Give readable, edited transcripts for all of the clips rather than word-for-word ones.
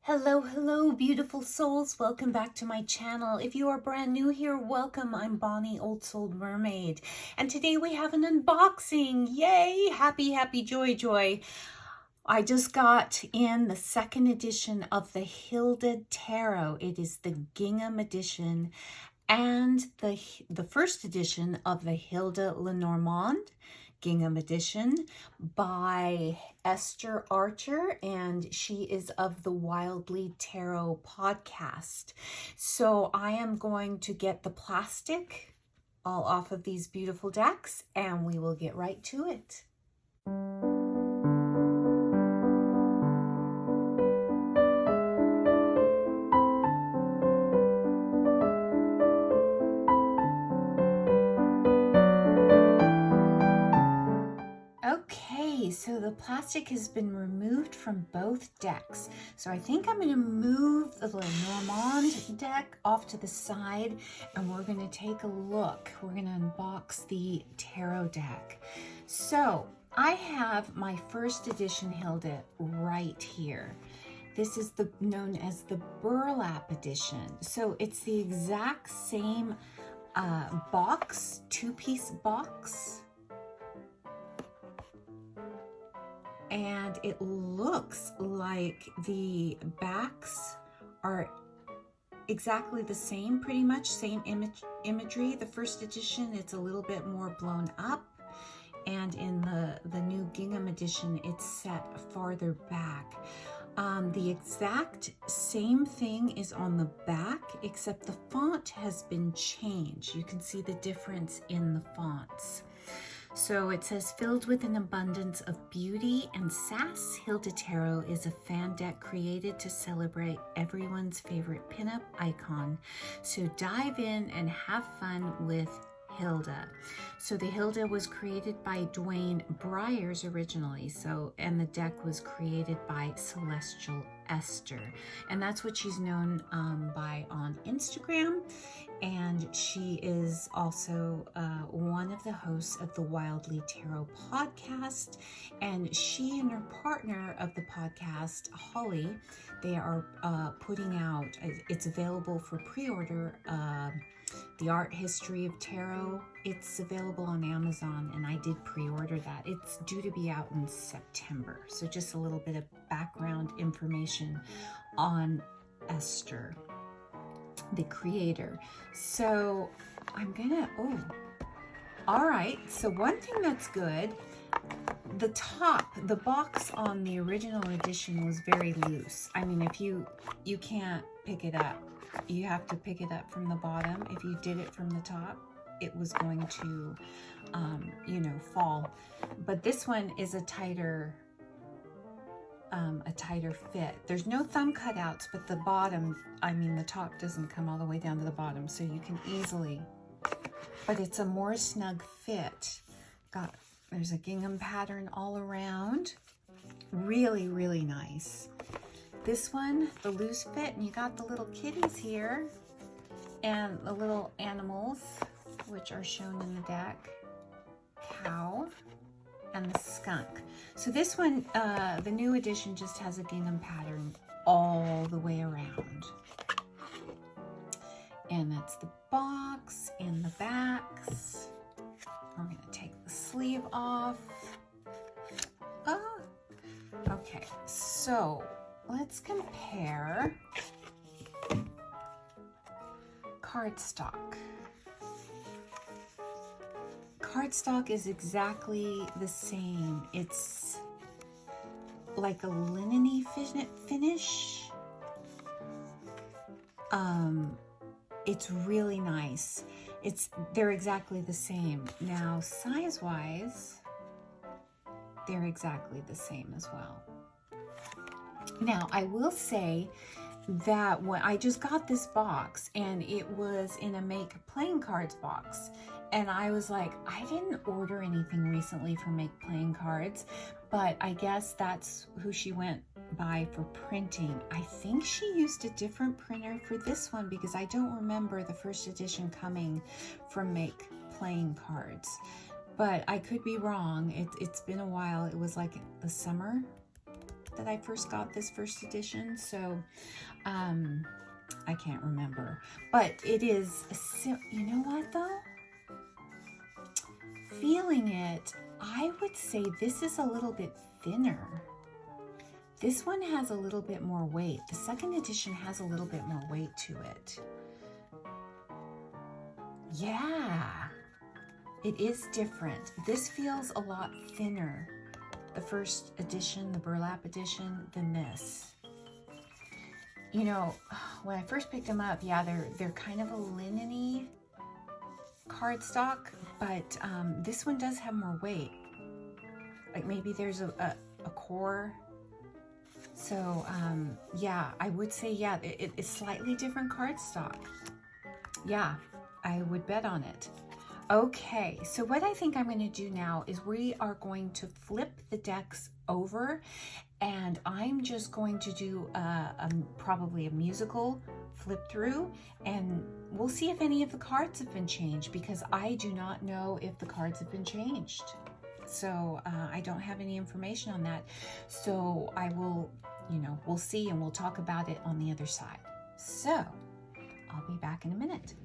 Hello, hello, beautiful souls. Welcome back to my channel. If you are brand new here, welcome. I'm Bonnie, Old Soul Mermaid. And today we have an unboxing. Yay! Happy, happy, joy, joy. I just got in the second edition of the Hilda Tarot. It is the Gingham edition and the first edition of the Hilda Lenormand Gingham edition by Esther Archer, and she is of the Wildly Tarot podcast. So I am going to get the plastic all off of these beautiful decks and we will get right to it. Okay, so the plastic has been removed from both decks. So I think I'm going to move the Lenormand deck off to the side and we're going to take a look. We're going to unbox the tarot deck. So I have my first edition Hilda right here. This is known as the burlap edition. So it's the exact same box, two-piece box. And it looks like the backs are exactly the same, pretty much same imagery. The first edition, it's a little bit more blown up, and in the new Gingham edition, it's set farther back. The exact same thing is on the back, except the font has been changed. You can see the difference in the fonts. So it says, filled with an abundance of beauty and sass, Hilda Tarot is a fan deck created to celebrate everyone's favorite pinup icon. So dive in and have fun with Hilda. So the Hilda was created by Dwayne Briers originally. And the deck was created by Celestial Esther. And that's what she's known by on Instagram. And she is also one of the hosts of the Wildly Tarot podcast. And she and her partner of the podcast, Holly, they are putting out, it's available for pre-order, The Art History of Tarot. It's available on Amazon, and I did pre-order that. It's due to be out in September. So just a little bit of background information on Esther, the creator. So I'm gonna, all right. So one thing that's good, the box on the original edition was very loose. I mean, if you can't pick it up, you have to pick it up from the bottom. If you did it from the top, it was going to, fall. But this one is a tighter fit. There's no thumb cutouts, but the bottom, the top doesn't come all the way down to the bottom, so you can easily, but it's a more snug fit. There's a gingham pattern all around. Really, really nice. This one, the loose fit, and you got the little kitties here and the little animals, which are shown in the deck. Cow and the skunk. So this one, the new edition just has a gingham pattern all the way around. And that's the box and the backs. We're gonna take the sleeve off. Okay, so let's compare cardstock. Cardstock is exactly the same. It's like a linen-y finish. It's really nice. They're exactly the same. Now, size-wise, they're exactly the same as well. Now, I will say that when I just got this box, and it was in a Make Playing Cards box, and I was like, I didn't order anything recently for Make Playing Cards, but I guess that's who she went by for printing. I think she used a different printer for this one because I don't remember the first edition coming from Make Playing Cards, but I could be wrong. It's been a while. It was like the summer that I first got this first edition, so I can't remember. But it is, you know what though? Feeling it, I would say this is a little bit thinner. This one has a little bit more weight. The second edition has a little bit more weight to it. Yeah, it is different. This feels a lot thinner, the first edition, the burlap edition, than this. You know, when I first picked them up, yeah, they're kind of a linen-y cardstock, but this one does have more weight. Like maybe there's a core. So yeah, I would say, yeah, it's slightly different cardstock. Yeah, I would bet on it. Okay, so what I think I'm going to do now is we are going to flip the decks over, and I'm just going to do probably a musical flip through, and we'll see if any of the cards have been changed, because I do not know if the cards have been changed. So I don't have any information on that. So I will, you know, we'll see, and we'll talk about it on the other side. So I'll be back in a minute.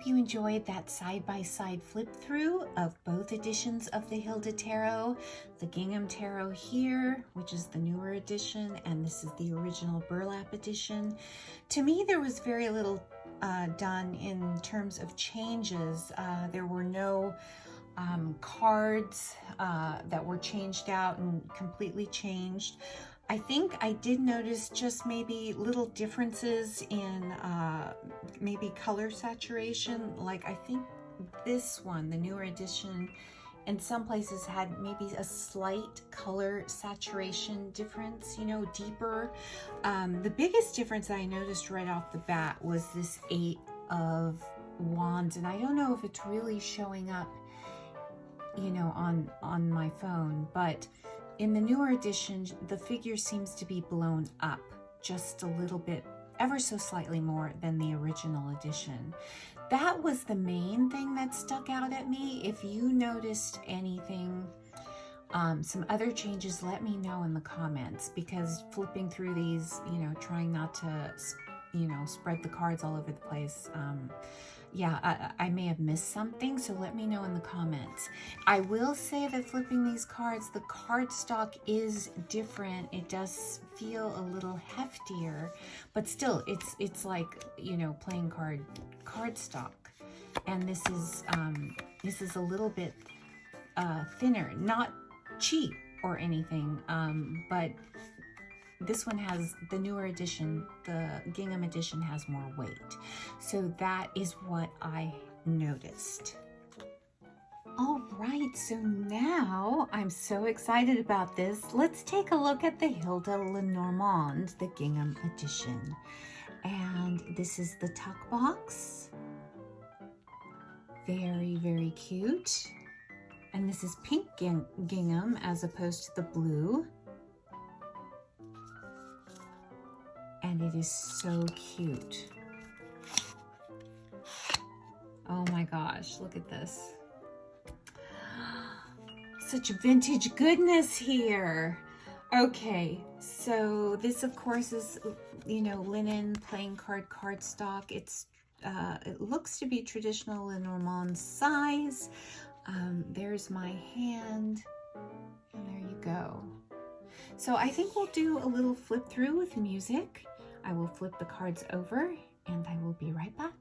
hope you enjoyed that side-by-side flip through of both editions of the Hilda Tarot. The Gingham Tarot here, which is the newer edition, and this is the original burlap edition. To me, there was very little done in terms of changes. There were no cards that were changed out and completely changed. I think I did notice just maybe little differences in maybe color saturation. Like I think this one, the newer edition, in some places had maybe a slight color saturation difference, you know, deeper. The biggest difference I noticed right off the bat was this 8 of Wands, and I don't know if it's really showing up, you know, on my phone, but in the newer edition, the figure seems to be blown up just a little bit, ever so slightly more than the original edition. That was the main thing that stuck out at me. If you noticed anything, some other changes, let me know in the comments, because flipping through these, you know, trying not to, you know, spread the cards all over the place, yeah, I may have missed something, so let me know in the comments. I will say that flipping these cards, the cardstock is different. It does feel a little heftier, but still, it's like, you know, playing cardstock. And this is a little bit thinner, not cheap or anything, but this one has, the newer edition, the Gingham edition has more weight. So that is what I noticed. All right, so now I'm so excited about this. Let's take a look at the Hilda Lenormand, the Gingham edition. And this is the tuck box. Very, very cute. And this is pink gingham as opposed to the blue. And it is so cute. Oh my gosh, look at this. Such vintage goodness here. Okay, so this of course is, you know, linen playing cardstock. It's it looks to be traditional Lenormand size. There's my hand, and there you go. So I think we'll do a little flip through with music. I will flip the cards over and I will be right back.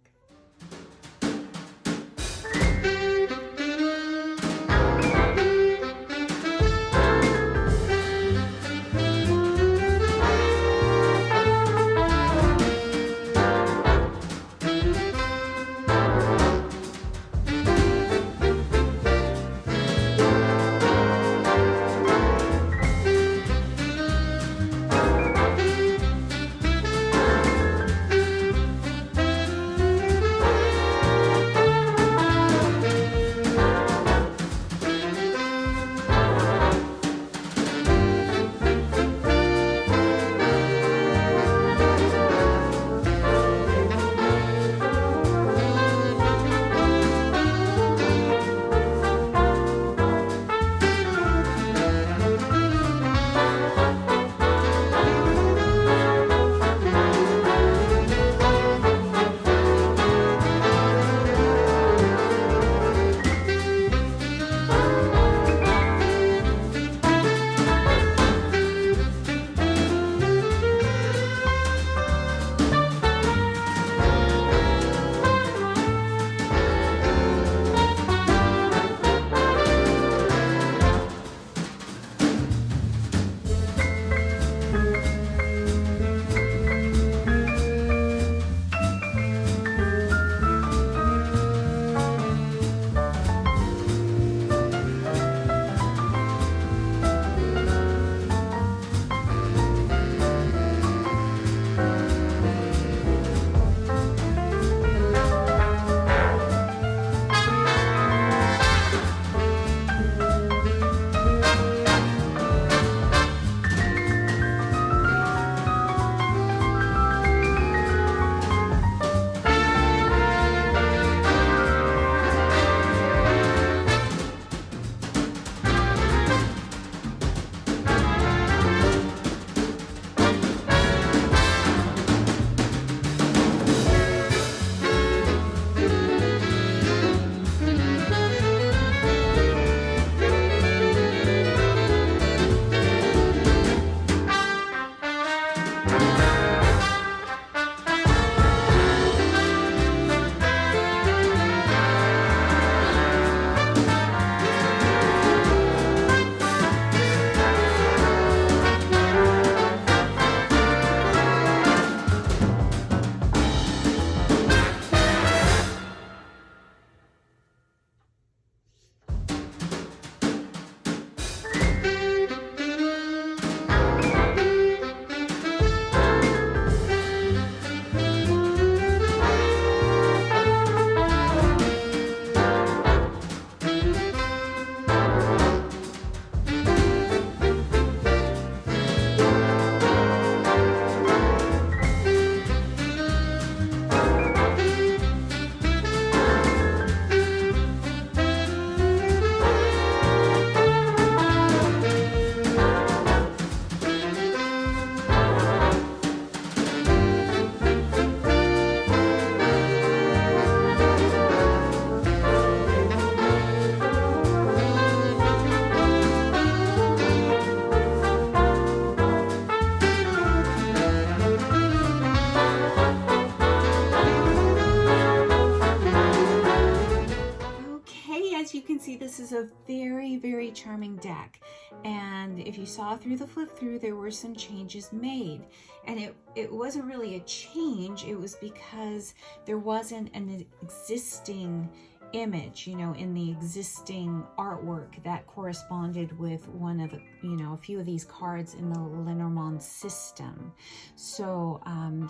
was a very, very charming deck. And if you saw through the flip through, there were some changes made. And it wasn't really a change. It was because there wasn't an existing image, you know, in the existing artwork that corresponded with one of the, you know, a few of these cards in the Lenormand system. So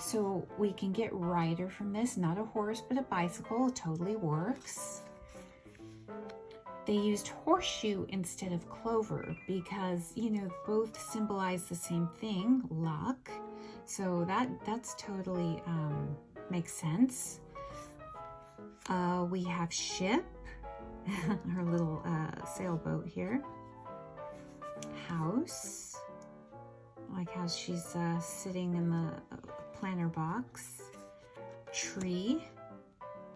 so we can get rider from this, not a horse but a bicycle. It totally works. They used horseshoe instead of clover because, you know, both symbolize the same thing, luck. So that's totally makes sense. We have ship, her little sailboat here. House, like how she's sitting in the planter box. Tree,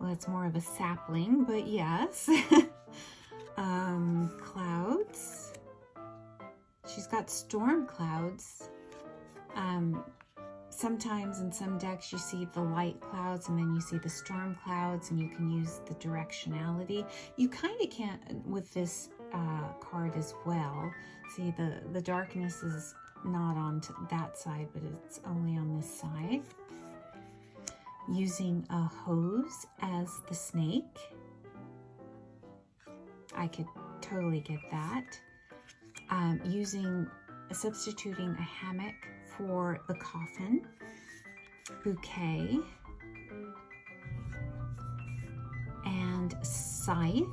well, it's more of a sapling, but yes. Clouds, she's got storm clouds. Sometimes in some decks you see the light clouds and then you see the storm clouds, and you can use the directionality. You kind of can with this card as well. See, the darkness is not on that side, but it's only on this side. Using a hose as the snake. I could totally get that. Substituting a hammock for the coffin. Bouquet. And scythe.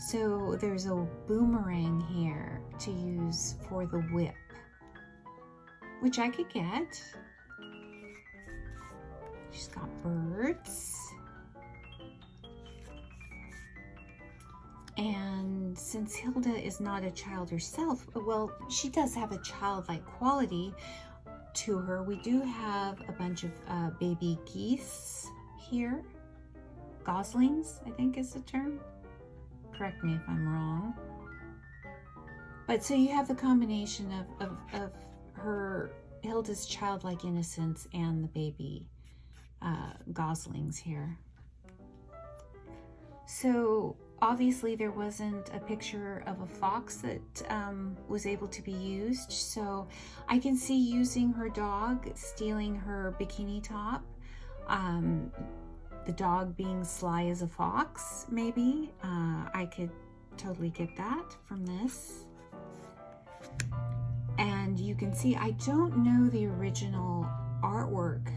So there's a boomerang here to use for the whip, which I could get. She's got birds. And since Hilda is not a child herself, well, she does have a childlike quality to her. We do have a bunch of baby geese here. Goslings, I think is the term. Correct me if I'm wrong. But so you have the combination of her, Hilda's childlike innocence and the baby goslings here. So obviously there wasn't a picture of a fox that was able to be used. So I can see using her dog, stealing her bikini top. The dog being sly as a fox, maybe. I could totally get that from this. And you can see, I don't know the original artwork.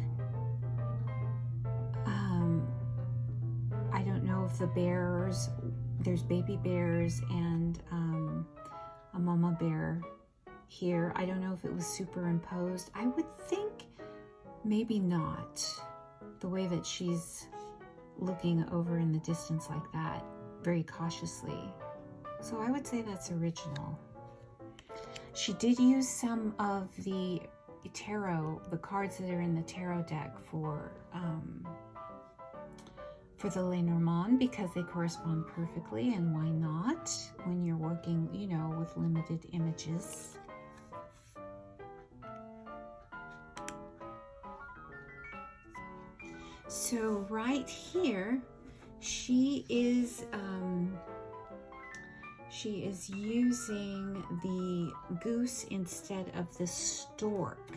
I don't know if the bears, there's baby bears and a mama bear here. I don't know if it was superimposed. I would think maybe not. The way that she's looking over in the distance like that, very cautiously. So I would say that's original. She did use some of the tarot, the cards that are in the tarot deck for the Lenormand, because they correspond perfectly, and why not when you're working, you know, with limited images. So right here, she is using the goose instead of the stork,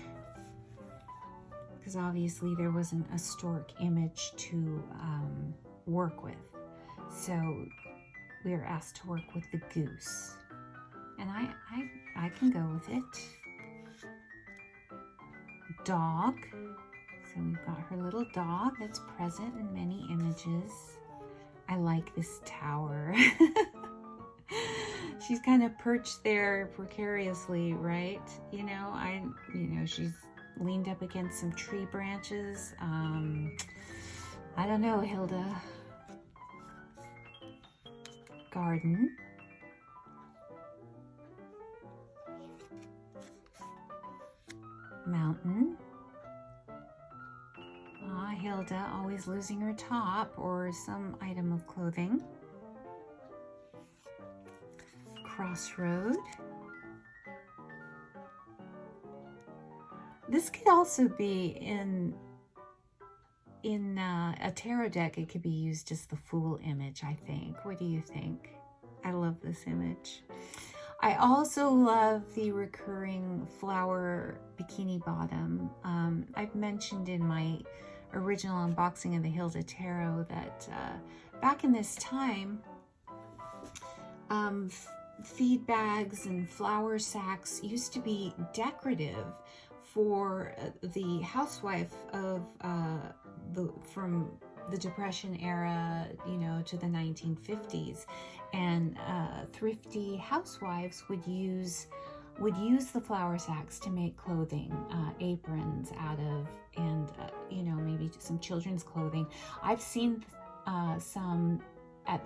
because obviously there wasn't a stork image to work with. So we are asked to work with the goose, and I can go with it. Dog. So we've got her little dog that's present in many images. I like this tower. She's kind of perched there precariously, right? You know, she's leaned up against some tree branches. I don't know, Hilda. Garden. Mountain. Hilda always losing her top or some item of clothing. Crossroad. This could also be in in a tarot deck, it could be used as the Fool image, I think. What do you think? I love this image. I also love the recurring flower bikini bottom. I've mentioned in my original unboxing of the Hilda Tarot that back in this time, feed bags and flour sacks used to be decorative for the housewife of from the Depression era, you know, to the 1950s, and thrifty housewives would use the flour sacks to make clothing, aprons out of, and you know, maybe some children's clothing. I've seen some at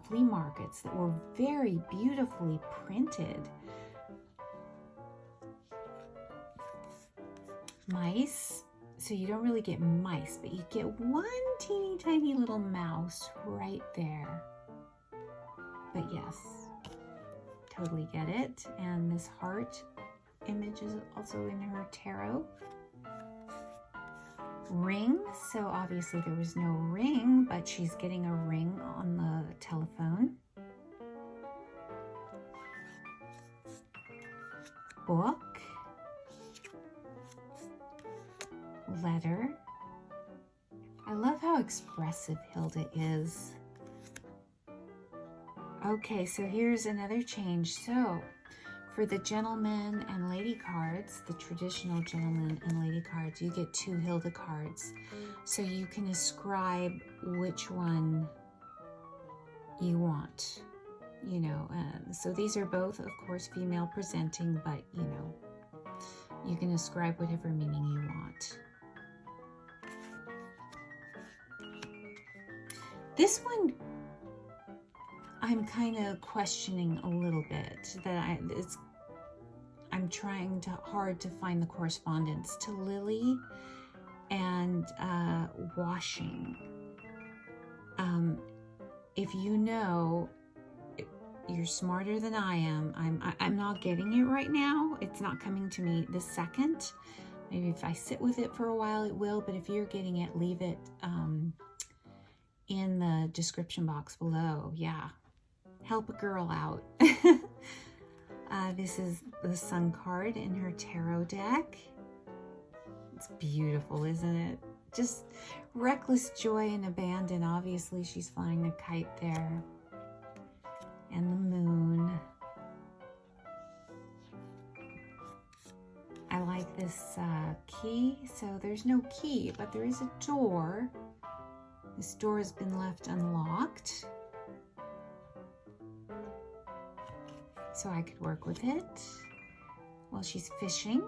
flea markets that were very beautifully printed. Mice. So you don't really get mice, but you get one teeny tiny little mouse right there. But yes, totally get it. And this heart image is also in her tarot. Ring. So obviously there was no ring, but she's getting a ring on the telephone. Book. Letter. I love how expressive Hilda is. Okay, so here's another change. So for the gentleman and lady cards, the traditional gentleman and lady cards, you get 2 Hilda cards. So you can ascribe which one you want, you know. So these are both, of course, female presenting, but, you know, you can ascribe whatever meaning you want. This one, I'm kind of questioning a little bit, that I'm trying hard to find the correspondence to Lily and washing. If you know, you're smarter than I am. I'm not getting it right now. It's not coming to me this second. Maybe if I sit with it for a while, it will. But if you're getting it, leave it in the description box below. Yeah, help a girl out. This is the Sun card in her tarot deck. It's beautiful, isn't it? Just reckless joy and abandon. Obviously, she's flying a kite there. And the moon. I like this key. So there's no key, but there is a door. This door has been left unlocked, so I could work with it while she's fishing.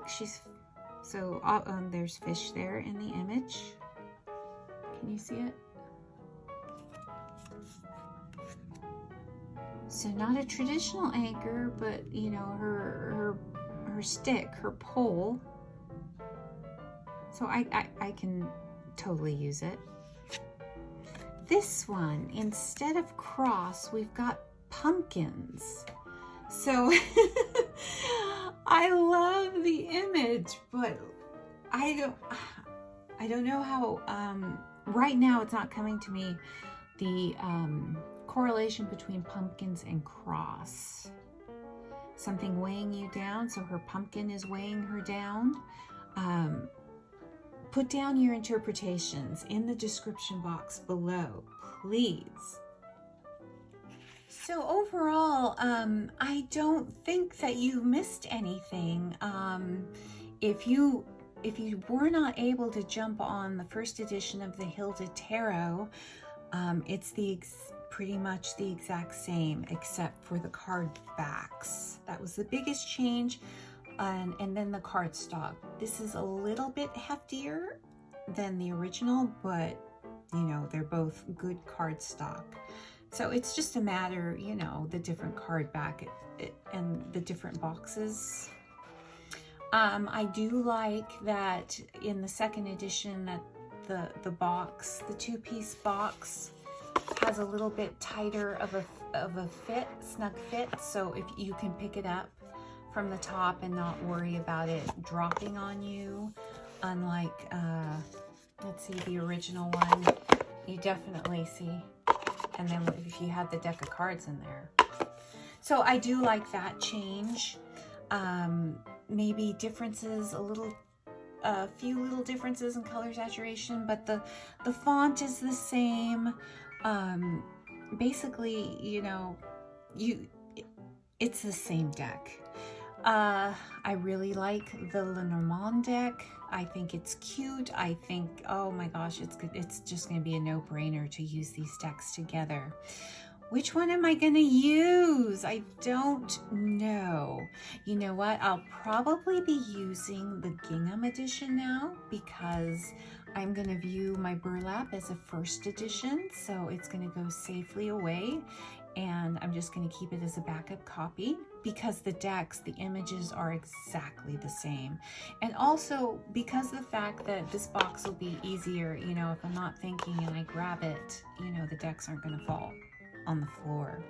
There's fish there in the image. Can you see it? So not a traditional anchor, but you know, her stick, her pole. So I can totally use it. This one, instead of cross, we've got pumpkins. So I love the image, but I don't know how, right now it's not coming to me, the correlation between pumpkins and cross. Something weighing you down, so her pumpkin is weighing her down. Put down your interpretations in the description box below, please. So overall, I don't think that you missed anything. If you were not able to jump on the first edition of the Hilda Tarot, it's pretty much the exact same, except for the card backs. That was the biggest change. And then the cardstock. This is a little bit heftier than the original, but you know, they're both good cardstock. So it's just a matter, you know, the different card back and the different boxes. I do like that in the second edition that the box, the 2-piece box, has a little bit tighter of a fit, snug fit, so if you can pick it up from the top and not worry about it dropping on you, unlike Let's see the original one. You definitely see. And then if you have the deck of cards in there. So I do like that change. Maybe differences, a few little differences in color saturation, but the font is the same. Basically, you know, it's the same deck. I really like the Lenormand deck. I think it's cute. I think, oh my gosh, it's good. It's just going to be a no-brainer to use these decks together. Which one am I going to use? I don't know. You know what? I'll probably be using the Gingham edition now because I'm going to view my burlap as a first edition. So it's going to go safely away. And I'm just going to keep it as a backup copy because the decks, the images are exactly the same. And also because of the fact that this box will be easier, you know, if I'm not thinking and I grab it, you know, the decks aren't going to fall on the floor.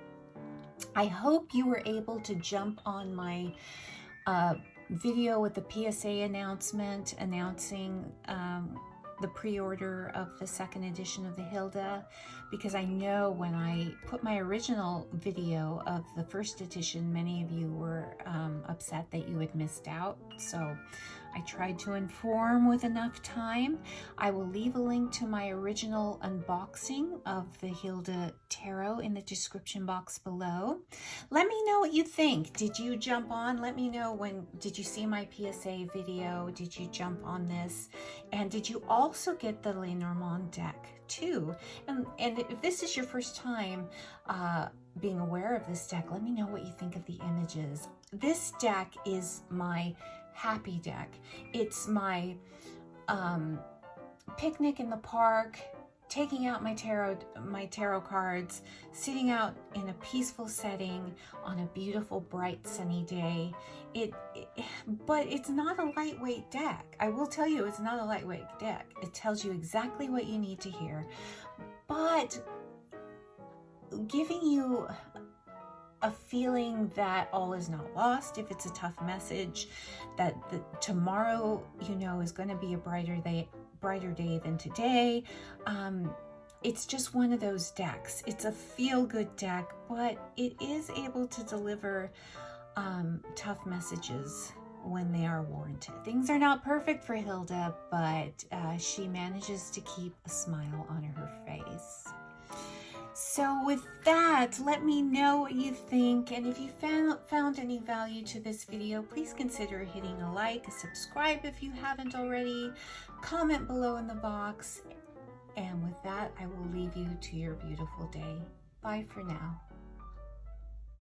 I hope you were able to jump on my video with the PSA announcement announcing the pre-order of the second edition of the Hilda, because I know when I put my original video of the first edition, many of you were upset that you had missed out. So I tried to inform with enough time. I will leave a link to my original unboxing of the Hilda Tarot in the description box below. Let me know what you think. Did you jump on? Let me know did you see my PSA video? Did you jump on this? And did you also get the Lenormand deck too? And if this is your first time being aware of this deck, let me know what you think of the images. This deck is my happy deck. It's my picnic in the park, taking out my tarot cards, sitting out in a peaceful setting on a beautiful, bright, sunny day. But it's not a lightweight deck. I will tell you, it's not a lightweight deck. It tells you exactly what you need to hear, but giving you a feeling that all is not lost if it's a tough message, that tomorrow, you know, is going to be a brighter day than today. It's just one of those decks. It's a feel-good deck, but it is able to deliver tough messages when they are warranted. Things are not perfect for Hilda, but she manages to keep a smile on her face. So with that, let me know what you think, and if you found any value to this video, please consider hitting a like, a subscribe if you haven't already, comment below in the box, and with that, I will leave you to your beautiful day. Bye for now.